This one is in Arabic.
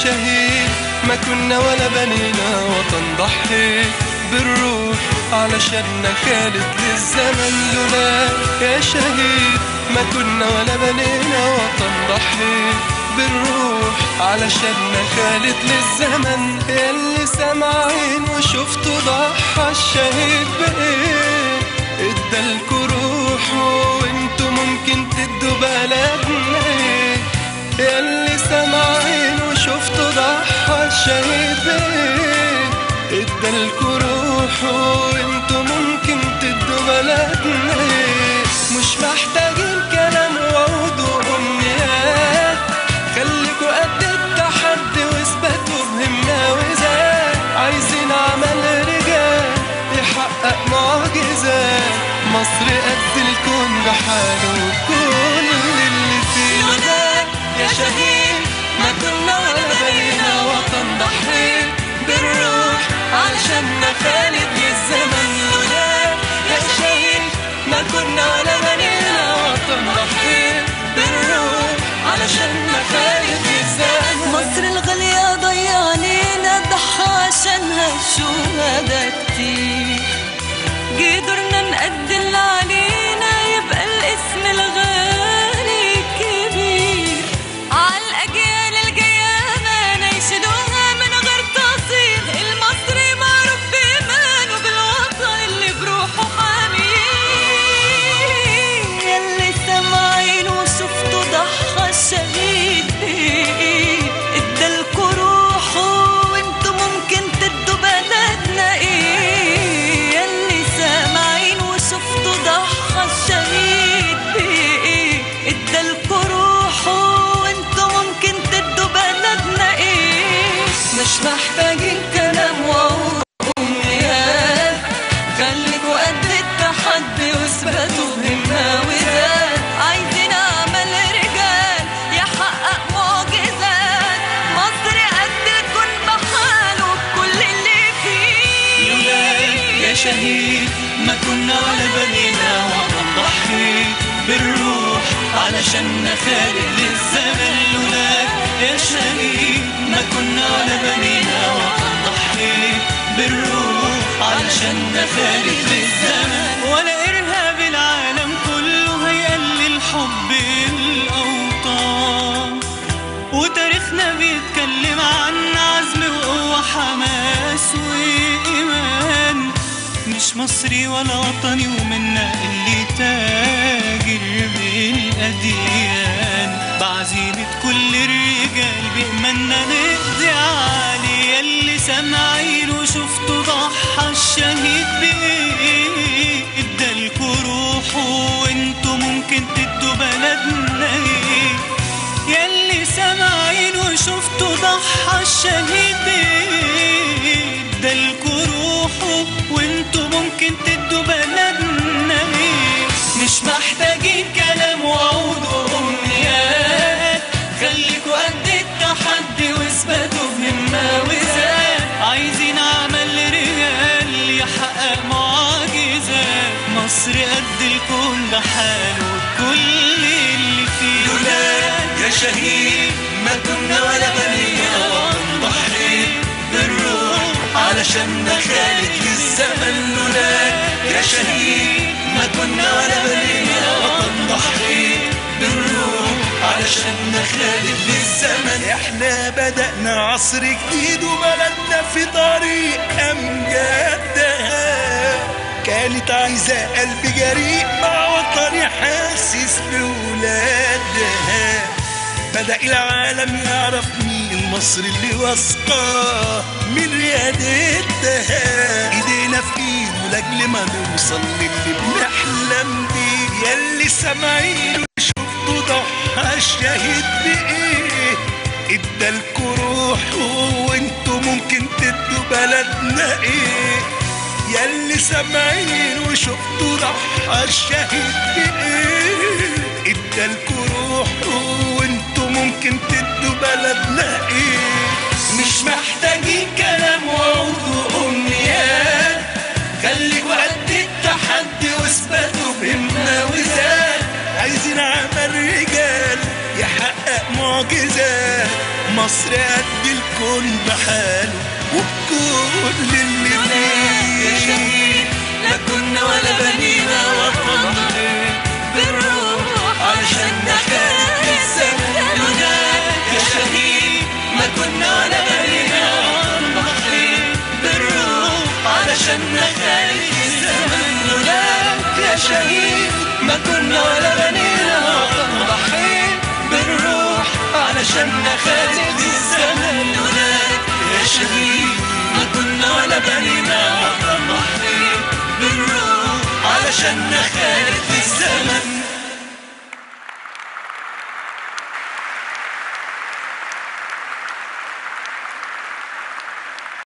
شهيد ما كنا ولا بنينا وطن ضحيت بالروح علشاننا خالد للزمن لولا يا شهيد ما كنا ولا بنينا وطن ضحيت بالروح علشاننا خالد للزمن ياللي سامعين وشفتوا ضحى الشهيد بايه ادالكوا روحه وانتوا ممكن تدوا بلدنا ايه ياللي سامعين وشفتوا ضحى الشهيد بايه ادالكوا روحه وانتوا ممكن تدوا بلدنا ايه مش محتاجين كلام وعود وامنيات خليكوا قد التحدي واثبتوا بهمنا وذات عايزين عمل رجال يحقق معجزات مصر قد الكون بحاله وكل اللي فيه لولاك يا شهيد ما كنا ولا بنينا وطن ضحيت بالروح علشاننا خالد للزمن لولاك يا شهيد ما كنا ولا بنينا وطن ضحيت بالروح علشاننا خالد للزمن مصر الغالية ضيعنينا ضحى عشانها الشهداء كتير قدرنا نأدي اللي علينا يبقى الاسم الغالي كبير عالأجيال الجاية نيشدوها من غير تصير المصري معروف بإيمانه بالوطن اللي بروحه حاميه ياللي سامعين وشفتوا ضحى الشهيد بيه ادالكوا روحه وانتوا ممكن تدوا بلدنا ايه ياللي سامعين وشفتوا ضحى الشهيد بيه ادالكوا روحه وانتوا ممكن تدوا بلدنا ايه مش محتاجين كلام وعود وامنيات خليكوا قد التحدي واثبتوا بهمة وذات عايزين عمل رجال يحقق معجزات مصر قد الكون بحاله بكل اللي فيه لولاك يا شهيد ما كنا ولا بنينا وطن ضحيت بالروح علشاننا خالد للزمن لولاك يا شهيد ما كنا ولا بنينا وطن ضحيت بالروح علشاننا خالد للزمن ولا إرهاب العالم كله هيقلل حب الأوطان وتاريخنا بيتكلم عن عزم وقوة حماس وإيمان مش مصري ولا وطني ومنا اللي تاجر بالأديان بعزيمة كل الرجال بإيماننا نقضي عليه ياللي سامعين وشفتوا ضحى الشهيد بإيه ادالكوا روحه وانتوا ممكن تدوا بلدنا ايه ياللي سامعين وشفتوا ضحى الشهيد بإيه ادالكوا روحه وانتوا ممكن تدوا بلدنا ايه مش محتاجين كلام وعود وامنيات خليكوا قد التحدي واثبتوا بهمة وذات عايزين عمل رجال يحقق معجزات مصر قد الكون بحاله وكل اللي فيه لولاك يا شهيد ما كنا ولا بنينا وطن ضحيت بالروح علشاننا خالد للزمن لولاك يا شهيد ما كنا ولا بنينا وطن ضحيت بالروح علشاننا خالد للزمن احنا بدأنا عصر جديد وبلدنا في طريق أمجادها كانت عايزة قلب جريء مع وطني حاسس بولادها بدأ العالم يعرف مين مصر اللي واثقة من ريادتها ايدينا في ايد لاجل ما نوصل للي بنحلم بيه ياللي سامعين وشفتوا ضحى الشهيد بايه ادالكوا روحه وانتوا ممكن تدوا بلدنا ايه ياللي سامعين وشفتوا ضحى الشهيد بايه ادالكوا روحه وانتوا ممكن تدوا بلدنا ايه مش محتاجين كلام وعود وامنيات خليكوا قد التحدي واثبتوا بهمة وذات عايزين عمل رجال يحقق معجزات مصر قد الكون بحاله وبكل اللي يا فيه. شهيد لا كنا ولا بنينا وطن بالروح علشان نخالف الزمن لولاك يا شهيد ما كنا ولا بنينا وطن ضحيت بالروح علشان نخالف الزمن لولاك يا شهيد ما كنا ولا بنينا وطن ضحيت بالروح علشان نخالف الزمن لولاك يا شهيد ما كنا ولا بنينا وطن ضحيت بالروح علشان نخالف الزمن